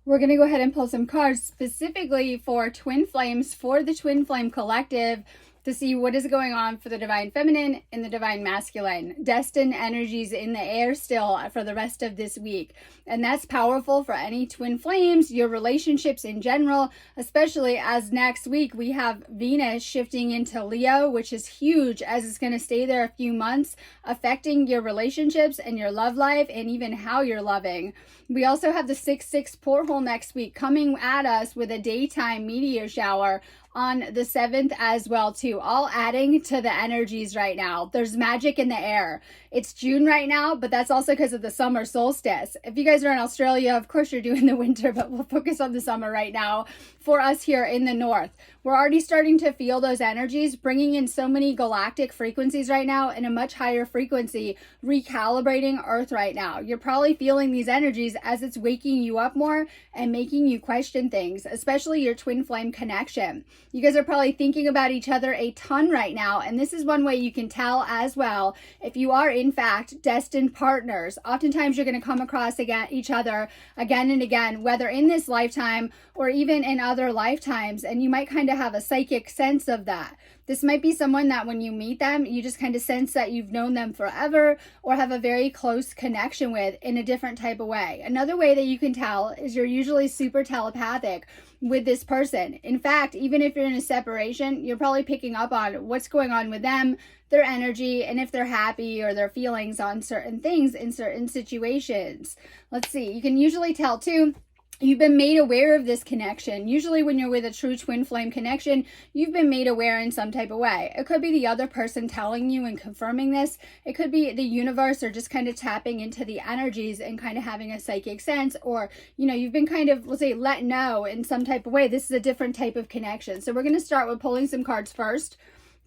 We're going to go ahead and pull some cards specifically for twin flames, for the twin flame collective, to see what is going on for the divine feminine and the divine masculine. Destined energies in the air still for the rest of this week. And that's powerful for any twin flames, your relationships in general, especially as next week we have Venus shifting into Leo, which is huge as it's going to stay there a few months, affecting your relationships and your love life and even how you're loving. We also have the 6-6 porthole next week coming at us with a daytime meteor shower on the 7th as well too, all adding to the energies right now. There's magic in the air. It's June right now, but that's also because of the summer solstice. If you guys are in Australia, of course you're doing the winter, but we'll focus on the summer right now for us here in the north. We're already starting to feel those energies, bringing in so many galactic frequencies right now in a much higher frequency, recalibrating Earth right now. You're probably feeling these energies as it's waking you up more and making you question things, especially your twin flame connection. You guys are probably thinking about each other a ton right now, and this is one way you can tell as well if you are in fact destined partners. Oftentimes you're going to come across each other again and again, whether in this lifetime or even in other lifetimes, and you might kind of have a psychic sense of that. This might be someone that when you meet them, you just kind of sense that you've known them forever or have a very close connection with in a different type of way. Another way that you can tell is you're usually super telepathic with this person. In fact, even if you're in a separation, you're probably picking up on what's going on with them, their energy, and if they're happy or their feelings on certain things in certain situations. Let's see, you can usually tell too, you've been made aware of this connection. Usually when you're with a true twin flame connection, you've been made aware in some type of way. It could be the other person telling you and confirming this. It could be the universe or just kind of tapping into the energies and kind of having a psychic sense, or, you know, you've been kind of, let's say, let know in some type of way. This is a different type of connection. So we're going to start with pulling some cards first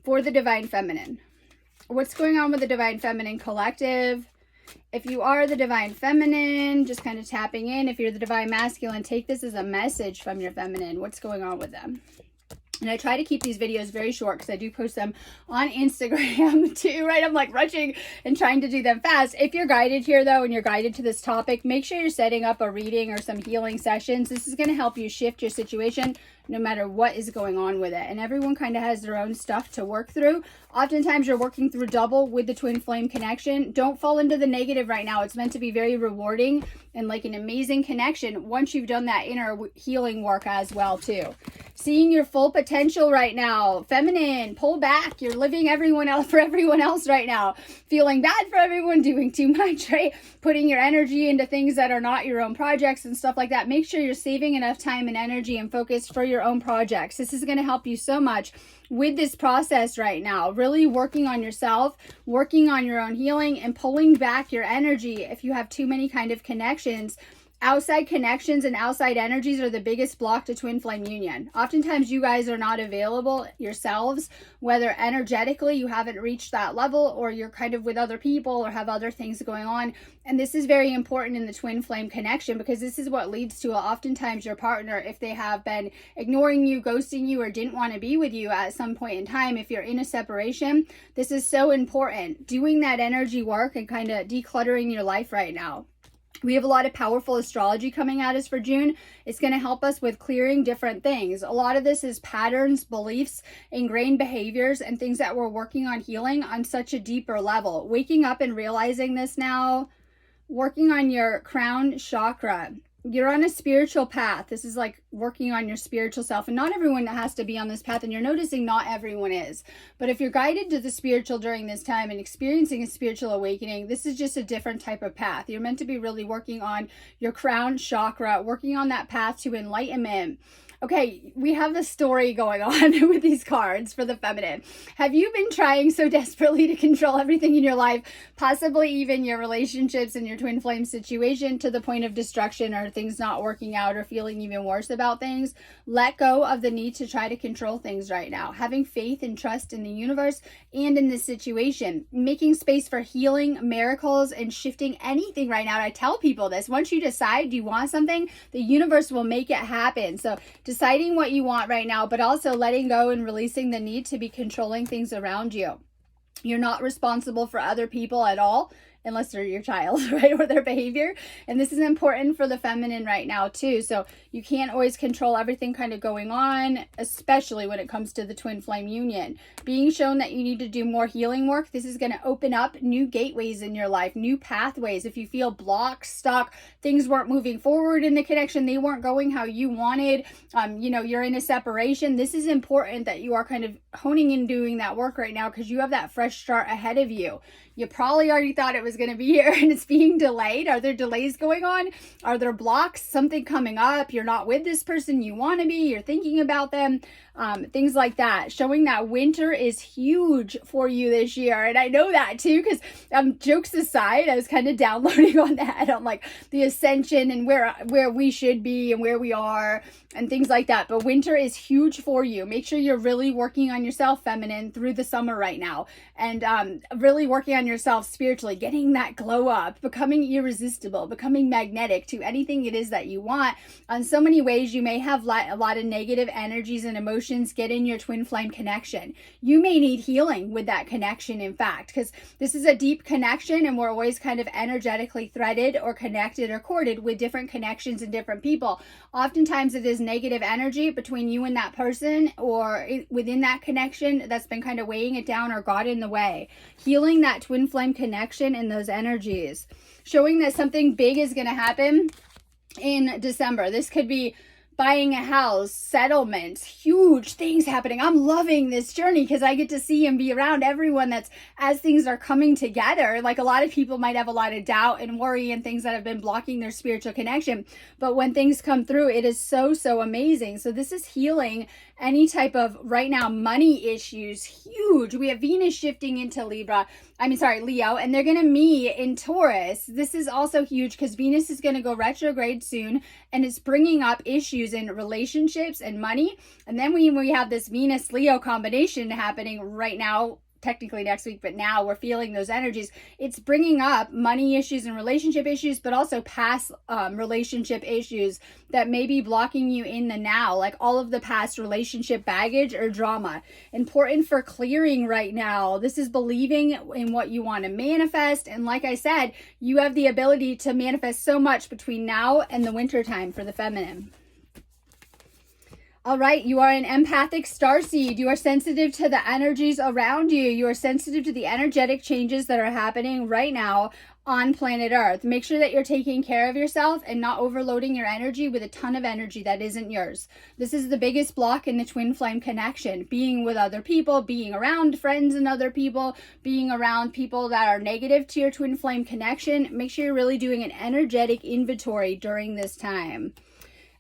for the divine feminine. What's going on with the divine feminine collective? If you are the divine feminine, just kind of tapping in. If you're the divine masculine, take this as a message from your feminine. What's going on with them? And I try to keep these videos very short because I do post them on Instagram too, right? I'm like rushing and trying to do them fast. If you're guided here though, and you're guided to this topic, make sure you're setting up a reading or some healing sessions. This is going to help you shift your situation no matter what is going on with it. And everyone kind of has their own stuff to work through. Oftentimes you're working through double with the twin flame connection. Don't fall into the negative right now. It's meant to be very rewarding and like an amazing connection once you've done that inner healing work as well too. Seeing your full potential right now. Feminine, pull back. You're living everyone else for everyone else right now. Feeling bad for everyone, doing too much, right? Putting your energy into things that are not your own projects and stuff like that. Make sure you're saving enough time and energy and focus for your own projects. This is going to help you so much with this process right now. Really working on yourself, working on your own healing, and pulling back your energy if you have too many kind of connections. Outside connections and outside energies are the biggest block to twin flame union. Oftentimes you guys are not available yourselves, whether energetically you haven't reached that level or you're kind of with other people or have other things going on. And this is very important in the twin flame connection because this is what leads to oftentimes your partner, if they have been ignoring you, ghosting you, or didn't want to be with you at some point in time, if you're in a separation, this is so important. Doing that energy work and kind of decluttering your life right now. We have a lot of powerful astrology coming at us for June. It's going to help us with clearing different things. A lot of this is patterns, beliefs, ingrained behaviors, and things that we're working on healing on such a deeper level. Waking up and realizing this now, working on your crown chakra. You're on a spiritual path. This is like working on your spiritual self, and not everyone has to be on this path, and you're noticing not everyone is. But if you're guided to the spiritual during this time and experiencing a spiritual awakening, this is just a different type of path. You're meant to be really working on your crown chakra, working on that path to enlightenment. Okay, we have a story going on with these cards for the feminine. Have you been trying so desperately to control everything in your life, possibly even your relationships and your twin flame situation, to the point of destruction or things not working out or feeling even worse about things? Let go of the need to try to control things right now. Having faith and trust in the universe and in this situation. Making space for healing, miracles, and shifting anything right now. I tell people this. Once you decide you want something, the universe will make it happen. So deciding what you want right now, but also letting go and releasing the need to be controlling things around you. You're not responsible for other people at all unless they're your child, right, or their behavior. And this is important for the feminine right now too. So you can't always control everything kind of going on, especially when it comes to the twin flame union. Being shown that you need to do more healing work. This is going to open up new gateways in your life, new pathways. If you feel blocked, stuck, things weren't moving forward in the connection, they weren't going how you wanted, you're in a separation. This is important that you are kind of honing and doing that work right now, because you have that fresh start ahead of you. You probably already thought it was going to be here and it's being delayed. Are there delays going on? Are there blocks? Something coming up? You're not with this person you want to be. You're thinking about them. Things like that. Showing that winter is huge for you this year. And I know that too, because jokes aside, I was kind of downloading on that, on like the ascension and where we should be and where we are and things like that. But winter is huge for you. Make sure you're really working on yourself, feminine, through the summer right now, and really working on yourself spiritually, getting that glow up, becoming irresistible, becoming magnetic to anything it is that you want. On so many ways, you may have a lot of negative energies and emotions get in your twin flame connection. You may need healing with that connection, in fact, because this is a deep connection and we're always kind of energetically threaded or connected or corded with different connections and different people. Oftentimes it is negative energy between you and that person or within that connection that's been kind of weighing it down or got in the way. Healing that twin flame connection and those energies. Showing that something big is going to happen in December. This could be buying a house, settlements, huge things happening. I'm loving this journey because I get to see and be around everyone that's, as things are coming together. Like, a lot of people might have a lot of doubt and worry and things that have been blocking their spiritual connection. But when things come through, it is so, so amazing. So this is healing any type of, right now, money issues. Huge. We have Venus shifting into Leo, and they're going to meet in Taurus. This is also huge because Venus is going to go retrograde soon, and it's bringing up issues in relationships and money. And then we have this Venus Leo combination happening right now, technically next week, but now we're feeling those energies. It's bringing up money issues and relationship issues, but also past relationship issues that may be blocking you in the now, like all of the past relationship baggage or drama. Important for clearing right now. This is believing in what you want to manifest. And like I said, you have the ability to manifest so much between now and the winter time for the feminine. All right, you are an empathic starseed. You are sensitive to the energies around you. You are sensitive to the energetic changes that are happening right now on planet Earth. Make sure that you're taking care of yourself and not overloading your energy with a ton of energy that isn't yours. This is the biggest block in the twin flame connection. Being with other people, being around friends and other people, being around people that are negative to your twin flame connection. Make sure you're really doing an energetic inventory during this time.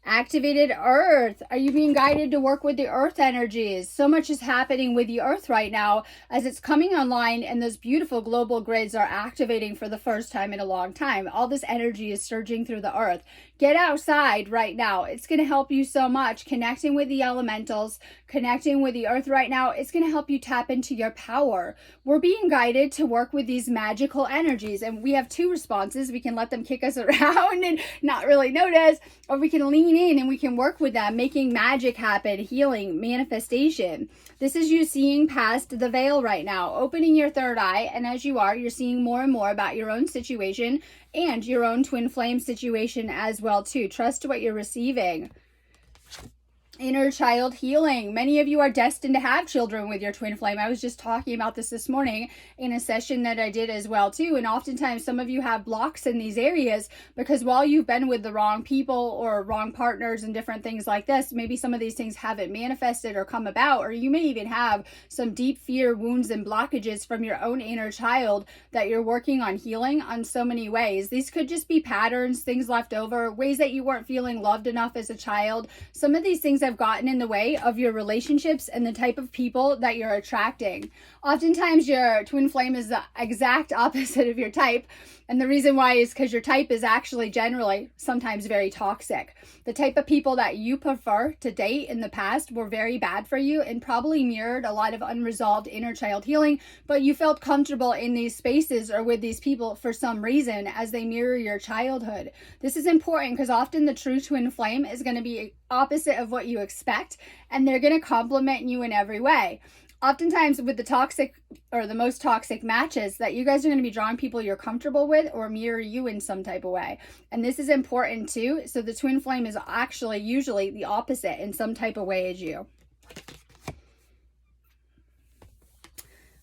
Activated Earth. Are you being guided to work with the Earth energies? So much is happening with the Earth right now as it's coming online, and those beautiful global grids are activating for the first time in a long time. All this energy is surging through the Earth. Get outside right now. It's going to help you so much. Connecting with the elementals, connecting with the Earth right now, it's going to help you tap into your power. We're being guided to work with these magical energies, and we have two responses. We can let them kick us around and not really notice, or we can lean in and we can work with them, making magic happen, healing, manifestation. This is you seeing past the veil right now, opening your third eye, and as you are, you're seeing more and more about your own situation and your own twin flame situation as well too. Trust what you're receiving. Inner child healing. Many of you are destined to have children with your twin flame. I was just talking about this morning in a session that I did as well too. And oftentimes some of you have blocks in these areas because while you've been with the wrong people or wrong partners and different things like this, maybe some of these things haven't manifested or come about, or you may even have some deep fear, wounds, and blockages from your own inner child that you're working on healing on so many ways. These could just be patterns, things left over, ways that you weren't feeling loved enough as a child. Some of these things have gotten in the way of your relationships and the type of people that you're attracting. Oftentimes your twin flame is the exact opposite of your type, and the reason why is because your type is actually generally sometimes very toxic. The type of people that you prefer to date in the past were very bad for you and probably mirrored a lot of unresolved inner child healing, but you felt comfortable in these spaces or with these people for some reason as they mirror your childhood. This is important because often the true twin flame is going to be opposite of what you expect, and they're going to complement you in every way. Oftentimes with the toxic or the most toxic matches, that you guys are going to be drawing people you're comfortable with or mirror you in some type of way. And this is important too. So the twin flame is actually usually the opposite in some type of way as you.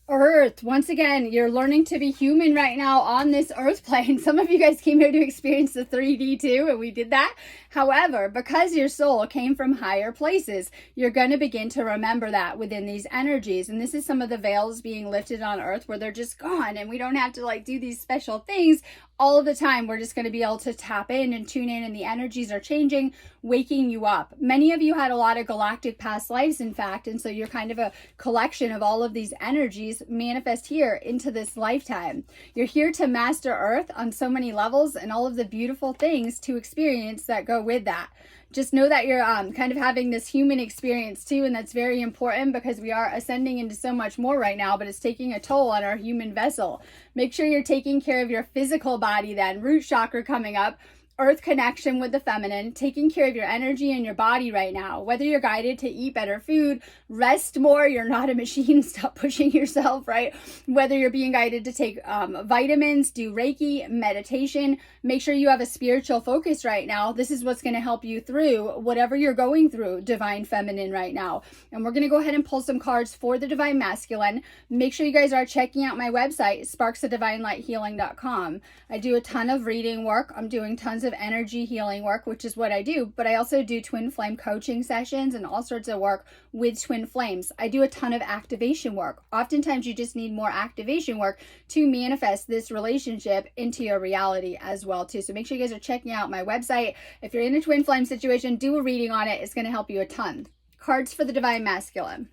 Earth, once again, you're learning to be human right now on this earth plane. Some of you guys came here to experience the 3D too, and we did that. However, because your soul came from higher places, you're going to begin to remember that within these energies. And this is some of the veils being lifted on earth where they're just gone, and we don't have to like do these special things all of the time. We're just going to be able to tap in and tune in, and the energies are changing, waking you up. Many of you had a lot of galactic past lives, in fact, and so you're kind of a collection of all of these energies manifest here into this lifetime. You're here to master Earth on so many levels and all of the beautiful things to experience that go with that. Just know that you're kind of having this human experience too, and that's very important because we are ascending into so much more right now, but it's taking a toll on our human vessel. Make sure you're taking care of your physical body then. Root chakra coming up. Earth connection with the feminine, taking care of your energy and your body right now. Whether you're guided to eat better food, rest more, you're not a machine, stop pushing yourself, right? Whether you're being guided to take vitamins, do Reiki, meditation, make sure you have a spiritual focus right now. This is what's going to help you through whatever you're going through, divine feminine right now. And we're going to go ahead and pull some cards for the divine masculine. Make sure you guys are checking out my website, sparksofdivinelightshealing.com. I do a ton of reading work. I'm doing tons of energy healing work, which is what I do, but I also do twin flame coaching sessions and all sorts of work with twin flames. I do a ton of activation work. Oftentimes you just need more activation work to manifest this relationship into your reality as well too. So make sure you guys are checking out my website. If you're in a twin flame situation, do a reading on it. It's going to help you a ton. Cards for the divine masculine.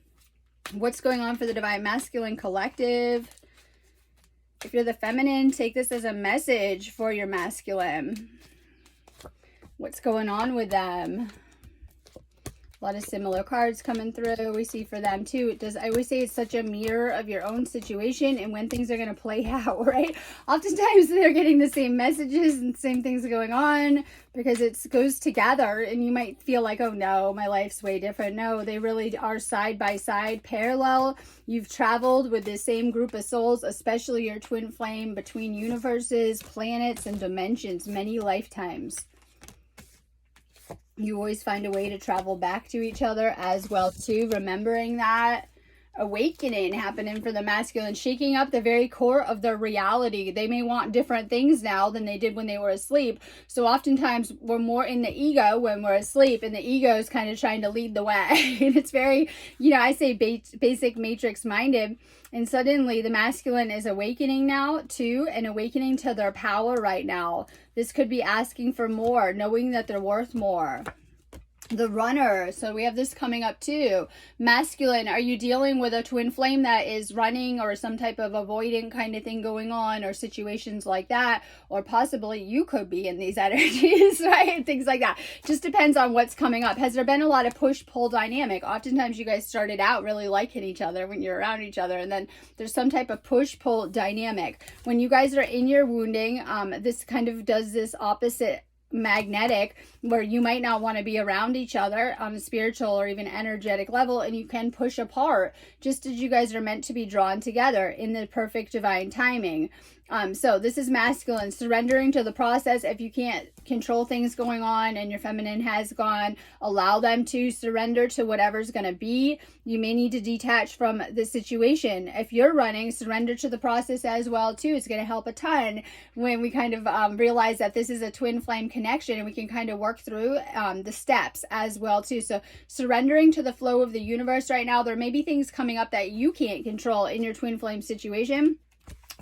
What's going on for the divine masculine collective? If you're the feminine, take this as a message for your masculine. What's going on with them? A lot of similar cards coming through. We see for them too. I always say it's such a mirror of your own situation and when things are going to play out, right? Oftentimes they're getting the same messages and same things going on because it goes together, and you might feel like, oh no, my life's way different. No, they really are side by side, parallel. You've traveled with the same group of souls, especially your twin flame, between universes, planets, and dimensions, many lifetimes. You always find a way to travel back to each other as well too, remembering that. Awakening happening for the masculine, shaking up the very core of their reality. They may want different things now than they did when they were asleep. So oftentimes we're more in the ego when we're asleep, and the ego is kind of trying to lead the way. And it's very, I say basic matrix minded. And suddenly the masculine is awakening now too, and awakening to their power right now. This could be asking for more, knowing that they're worth more. The runner, so we have this coming up too. Masculine, are you dealing with a twin flame that is running or some type of avoidant kind of thing going on, or situations like that? Or possibly you could be in these energies, right? Things like that. Just depends on what's coming up. Has there been a lot of push-pull dynamic? Oftentimes you guys started out really liking each other when you're around each other, and then there's some type of push-pull dynamic. When you guys are in your wounding, this kind of does this opposite magnetic, where you might not want to be around each other on a spiritual or even energetic level, and you can push apart, just as you guys are meant to be drawn together in the perfect divine timing. So this is masculine, surrendering to the process. If you can't control things going on and your feminine has gone, allow them to surrender to whatever's going to be. You may need to detach from the situation. If you're running, surrender to the process as well too. It's going to help a ton when we kind of realize that this is a twin flame connection, and we can kind of work through the steps as well too. So surrendering to the flow of the universe right now. There may be things coming up that you can't control in your twin flame situation.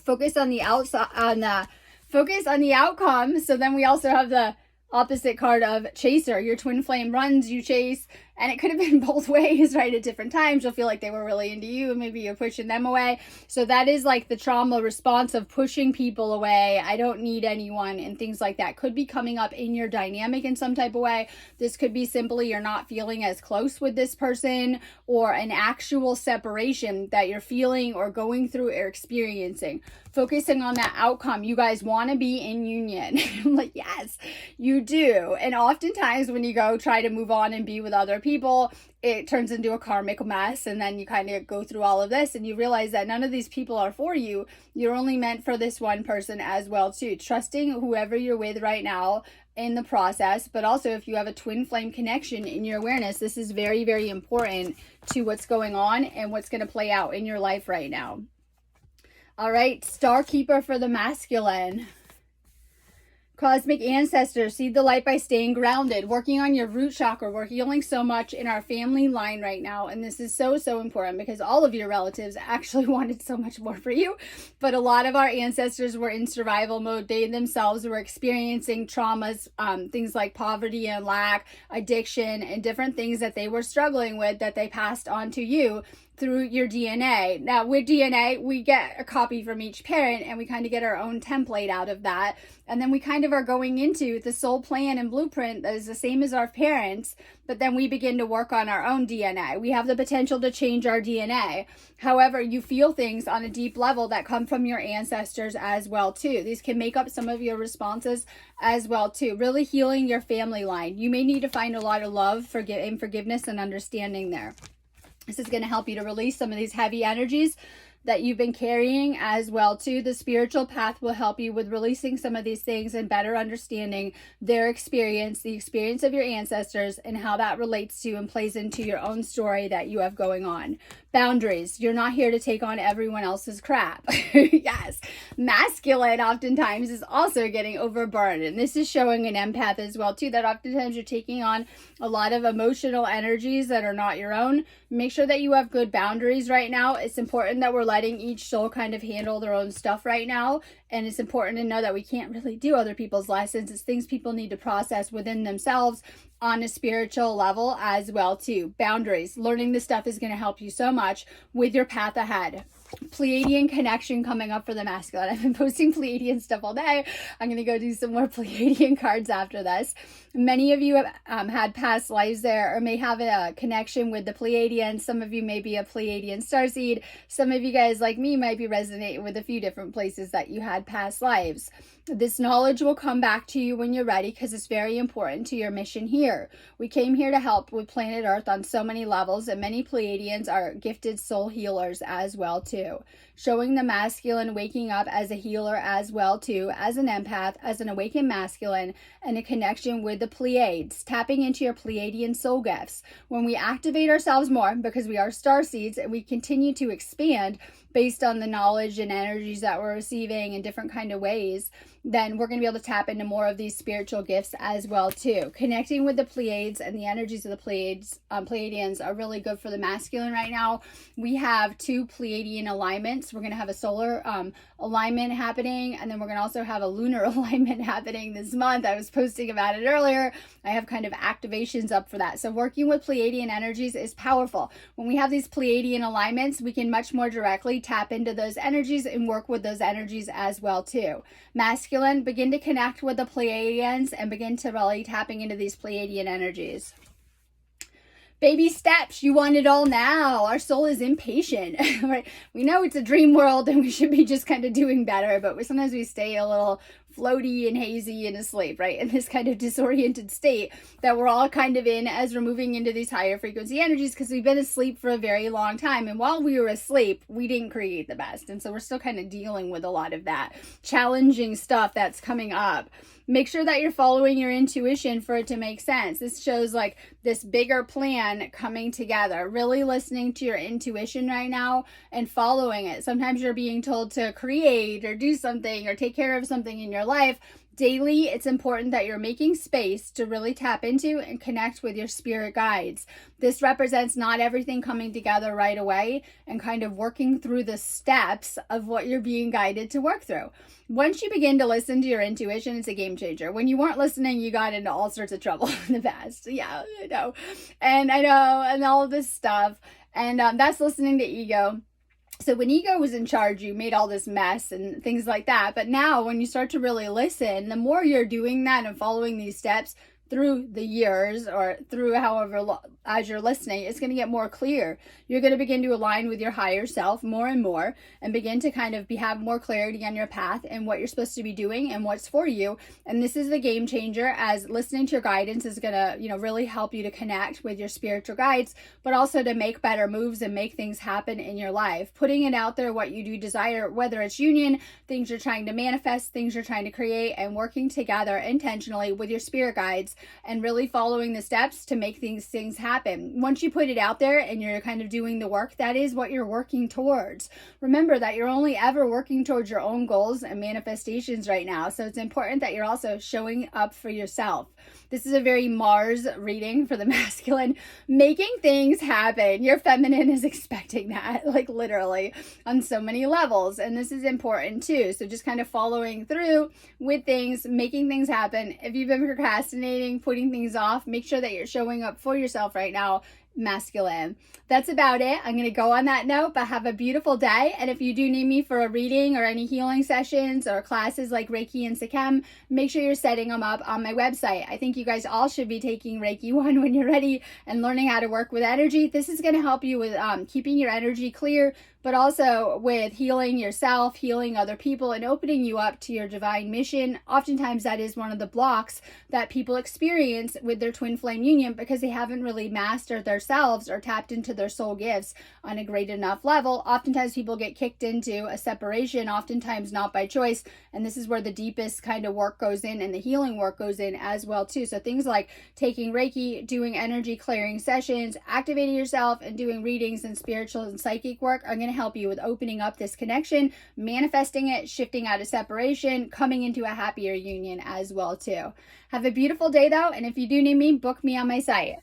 Focus on the focus on the outcome. So then we also have the opposite card of chaser. Your twin flame runs, you chase, and it could have been both ways, right? At different times you'll feel like they were really into you, and maybe you're pushing them away. So that is like the trauma response of pushing people away. I don't need anyone, and things like that could be coming up in your dynamic in some type of way. This could be simply you're not feeling as close with this person, or an actual separation that you're feeling or going through or experiencing. Focusing on that outcome. You guys want to be in union. I'm like, yes, you do. And oftentimes when you go try to move on and be with other people, people, it turns into a karmic mess, and then you kind of go through all of this and you realize that none of these people are for you. You're only meant for this one person as well too. Trusting whoever you're with right now in the process, but also if you have a twin flame connection in your awareness, this is very, very important to what's going on and what's going to play out in your life right now. All right, Star Keeper for the masculine. Cosmic ancestors, see the light by staying grounded, working on your root chakra. We're healing so much in our family line right now. And this is so, so important because all of your relatives actually wanted so much more for you. But a lot of our ancestors were in survival mode. They themselves were experiencing traumas, things like poverty and lack, addiction, and different things that they were struggling with that they passed on to you through your DNA. Now with DNA, we get a copy from each parent and we kind of get our own template out of that. And then we kind of are going into the soul plan and blueprint that is the same as our parents, but then we begin to work on our own DNA. We have the potential to change our DNA. However, you feel things on a deep level that come from your ancestors as well too. These can make up some of your responses as well too. Really healing your family line. You may need to find a lot of love, forgiveness, and understanding there. This is going to help you to release some of these heavy energies that you've been carrying as well too. The spiritual path will help you with releasing some of these things and better understanding their experience, the experience of your ancestors, and how that relates to and plays into your own story that you have going on. Boundaries. You're not here to take on everyone else's crap. Yes. Masculine oftentimes is also getting overburdened. And this is showing an empath as well too, that oftentimes you're taking on a lot of emotional energies that are not your own. Make sure that you have good boundaries right now. It's important that we're letting each soul kind of handle their own stuff right now. And it's important to know that we can't really do other people's lessons. It's things people need to process within themselves on a spiritual level as well too. Boundaries. Learning this stuff is going to help you so much with your path ahead. Pleiadian connection coming up for the masculine. I've been posting Pleiadian stuff all day. I'm going to go do some more Pleiadian cards after this. Many of you have had past lives there or may have a connection with the Pleiadians. Some of you may be a Pleiadian starseed. Some of you guys like me might be resonating with a few different places that you had past lives. This knowledge will come back to you when you're ready because it's very important to your mission here. We came here to help with planet Earth on so many levels, and many Pleiadians are gifted soul healers as well too. Showing the masculine waking up as a healer as well too, as an empath, as an awakened masculine, and a connection with the Pleiades, tapping into your Pleiadian soul gifts. When we activate ourselves more, because we are starseeds and we continue to expand based on the knowledge and energies that we're receiving in different kind of ways, then we're going to be able to tap into more of these spiritual gifts as well too. Connecting with the Pleiades and the energies of the Pleiadians are really good for the masculine right now. We have 2 Pleiadian alignments. We're going to have a solar alignment happening, and then we're going to also have a lunar alignment happening this month. I was posting about it earlier. I have kind of activations up for that. So working with Pleiadian energies is powerful. When we have these Pleiadian alignments, we can much more directly tap into those energies and work with those energies as well too. Masculine, begin to connect with the Pleiadians and begin to really tapping into these Pleiadian energies. Baby steps, you want it all now. Our soul is impatient, right? We know it's a dream world and we should be just kind of doing better, but sometimes we stay a little floaty and hazy and asleep, right? In this kind of disoriented state that we're all kind of in as we're moving into these higher frequency energies because we've been asleep for a very long time. And while we were asleep, we didn't create the best. And so we're still kind of dealing with a lot of that challenging stuff that's coming up. Make sure that you're following your intuition for it to make sense. This shows like this bigger plan coming together. Really listening to your intuition right now and following it. Sometimes you're being told to create or do something or take care of something in your life. Daily, it's important that you're making space to really tap into and connect with your spirit guides. This represents not everything coming together right away and kind of working through the steps of what you're being guided to work through. Once you begin to listen to your intuition, it's a game changer. When you weren't listening, you got into all sorts of trouble in the past. Yeah, I know. And all of this stuff. And that's listening to ego. So when ego was in charge, you made all this mess and things like that. But now when you start to really listen, the more you're doing that and following these steps, through the years or through however as you're listening, it's going to get more clear. You're going to begin to align with your higher self more and more, and begin to kind of have more clarity on your path and what you're supposed to be doing and what's for you. And this is the game changer, as listening to your guidance is going to, really help you to connect with your spiritual guides, but also to make better moves and make things happen in your life. Putting it out there, what you do desire, whether it's union, things you're trying to manifest, things you're trying to create, and working together intentionally with your spirit guides and really following the steps to make things happen. Once you put it out there and you're kind of doing the work, that is what you're working towards. Remember that you're only ever working towards your own goals and manifestations right now. So it's important that you're also showing up for yourself. This is a very Mars reading for the masculine. Making things happen. Your feminine is expecting that, like literally on so many levels. And this is important too. So just kind of following through with things, making things happen. If you've been procrastinating, putting things off, make sure that you're showing up for yourself right now, masculine. That's about it. I'm going to go on that note, but have a beautiful day. And if you do need me for a reading or any healing sessions or classes like Reiki and Sikhem, make sure you're setting them up on my website. I think you guys all should be taking Reiki 1 when you're ready and learning how to work with energy. This is going to help you with keeping your energy clear, but also with healing yourself, healing other people, and opening you up to your divine mission. Oftentimes that is one of the blocks that people experience with their twin flame union, because they haven't really mastered themselves or tapped into their soul gifts on a great enough level. Oftentimes people get kicked into a separation, oftentimes not by choice, and this is where the deepest kind of work goes in, and the healing work goes in as well too. So things like taking Reiki, doing energy clearing sessions, activating yourself, and doing readings and spiritual and psychic work are going to help you with opening up this connection, manifesting it, shifting out of separation, coming into a happier union as well too. Have a beautiful day though, and if you do need me, book me on my site.